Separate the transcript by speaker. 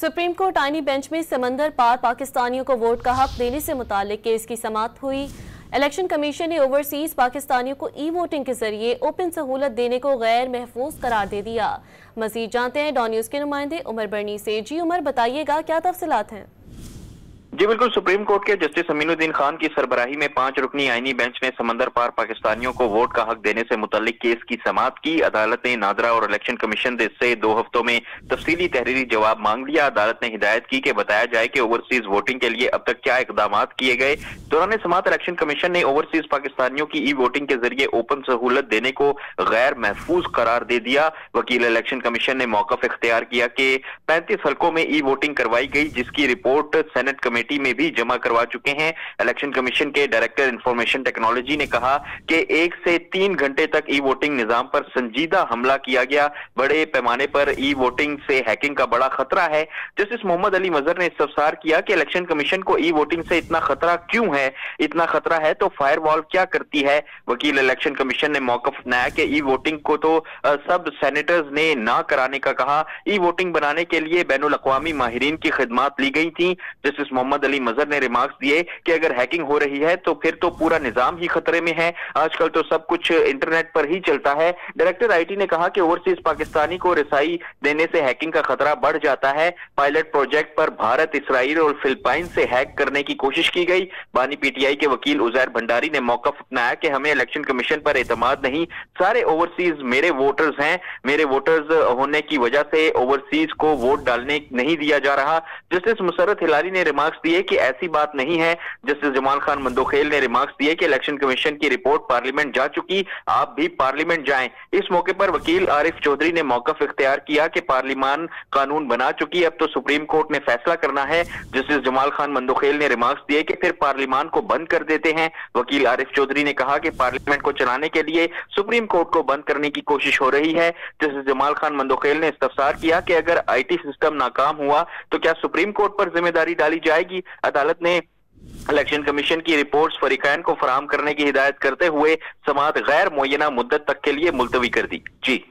Speaker 1: Supreme court आईनी bench में समंदर पार पाकिस्तानियों को वोट का हक देने से मुताल्लिक केस की समाअत हुई। इलेक्शन कमीशन ने ओवरसीज पाकिस्तानियों को ई वोटिंग के जरिए ओपन सहूलत देने को गैर महफूज करार दे दिया। मजीद जानते हैं डॉन न्यूज के नुमाइंदे उमर बर्नी से। जी उमर, बताइएगा क्या तफसीलात हैं?
Speaker 2: जी बिल्कुल, सुप्रीम कोर्ट के जस्टिस अमीनुद्दीन खान की सरबराही में 5 रुकनी आईनी बेंच ने समंदर पार पाकिस्तानियों को वोट का हक देने से मुतल्लिक केस की समाअत की। अदालत ने नादरा और इलेक्शन कमीशन से 2 हफ्तों में तफसीली तहरीरी जवाब मांग लिया। अदालत ने हिदायत की कि बताया जाए कि ओवरसीज वोटिंग के लिए अब तक क्या इकदाम किए गए। दौरान समाअत इलेक्शन कमीशन ने ओवरसीज पाकिस्तानियों की ई वोटिंग के जरिए ओपन सहूलत देने को गैर महफूज करार दे दिया। वकील इलेक्शन कमीशन ने मौकफ इख्तियार किया कि 35 हल्कों में ई वोटिंग करवाई गई, जिसकी रिपोर्ट सेनेट कमेटी में भी जमा करवा चुके हैं। इलेक्शन कमीशन के डायरेक्टर इंफॉर्मेशन टेक्नोलॉजी ने कहा कि 1 से 3 घंटे तक ई वोटिंग निजाम पर संजीदा हमला किया गया। बड़े पैमाने पर ई वोटिंग से हैकिंग का बड़ा खतरा है। जस्टिस मोहम्मद अली मजहर ने इस्तफसार किया कि इलेक्शन कमीशन को ई वोटिंग से इतना खतरा क्यों है? इतना खतरा है तो फायरवॉल क्या करती है? वकील इलेक्शन कमीशन ने मौकफ अपनाया कि ई वोटिंग को तो सब सेनेटर्स ने ना कराने का कहा। ई वोटिंग बनाने के लिए बैनुल अक़वामी माहिरीन की खिदमात ली गई थी। जस्टिस मोहम्मद अली मजहर ने रिमार्क्स दिए कि अगर हैकिंग हो रही है तो फिर तो पूरा निजाम ही खतरे में है। आजकल तो सब कुछ इंटरनेट पर ही चलता है। डायरेक्टर आईटी ने कहा कि ओवरसीज पाकिस्तानी को रिसाई देने से हैकिंग का खतरा बढ़ जाता है। पायलट प्रोजेक्ट पर भारत, इसराइल और फिलिपाइन से हैक करने की कोशिश की गई। बानी पीटीआई के वकील उजैर भंडारी ने मौकफ अपनाया कि हमें इलेक्शन कमीशन पर एतमाद नहीं, सारे ओवरसीज मेरे वोटर्स हैं। मेरे वोटर्स होने की वजह से ओवरसीज को वोट डालने नहीं दिया जा रहा। जस्टिस मुसर्रत हिलाली ने रिमार्क्स दिए कि ऐसी बात नहीं है। जस्टिस जमाल खान मंदोखेल ने रिमार्क्स दिए कि इलेक्शन कमीशन की रिपोर्ट पार्लियामेंट जा चुकी, आप भी पार्लियामेंट जाएं। इस मौके पर वकील आरिफ चौधरी ने मौकफ इख्तियार किया कि पार्लियामान कानून बना चुकी, अब तो सुप्रीम कोर्ट ने फैसला करना है। जस्टिस जमाल खान मंदोखेल ने रिमार्क्स दिए कि फिर पार्लियामान को बंद कर देते हैं। वकील आरिफ चौधरी ने कहा कि पार्लियामेंट को चलाने के लिए सुप्रीम कोर्ट को बंद करने की कोशिश हो रही है। जस्टिस जमाल खान मंदोखेल ने इस्तफसार किया कि अगर आईटी सिस्टम नाकाम हुआ तो क्या सुप्रीम कोर्ट पर जिम्मेदारी डाली जाएगी? अदालत ने इलेक्शन कमीशन की रिपोर्ट्स फरीकैन को फराहम करने की हिदायत करते हुए समाअत गैर मुअय्यना मुद्दत तक के लिए मुलतवी कर दी। जी।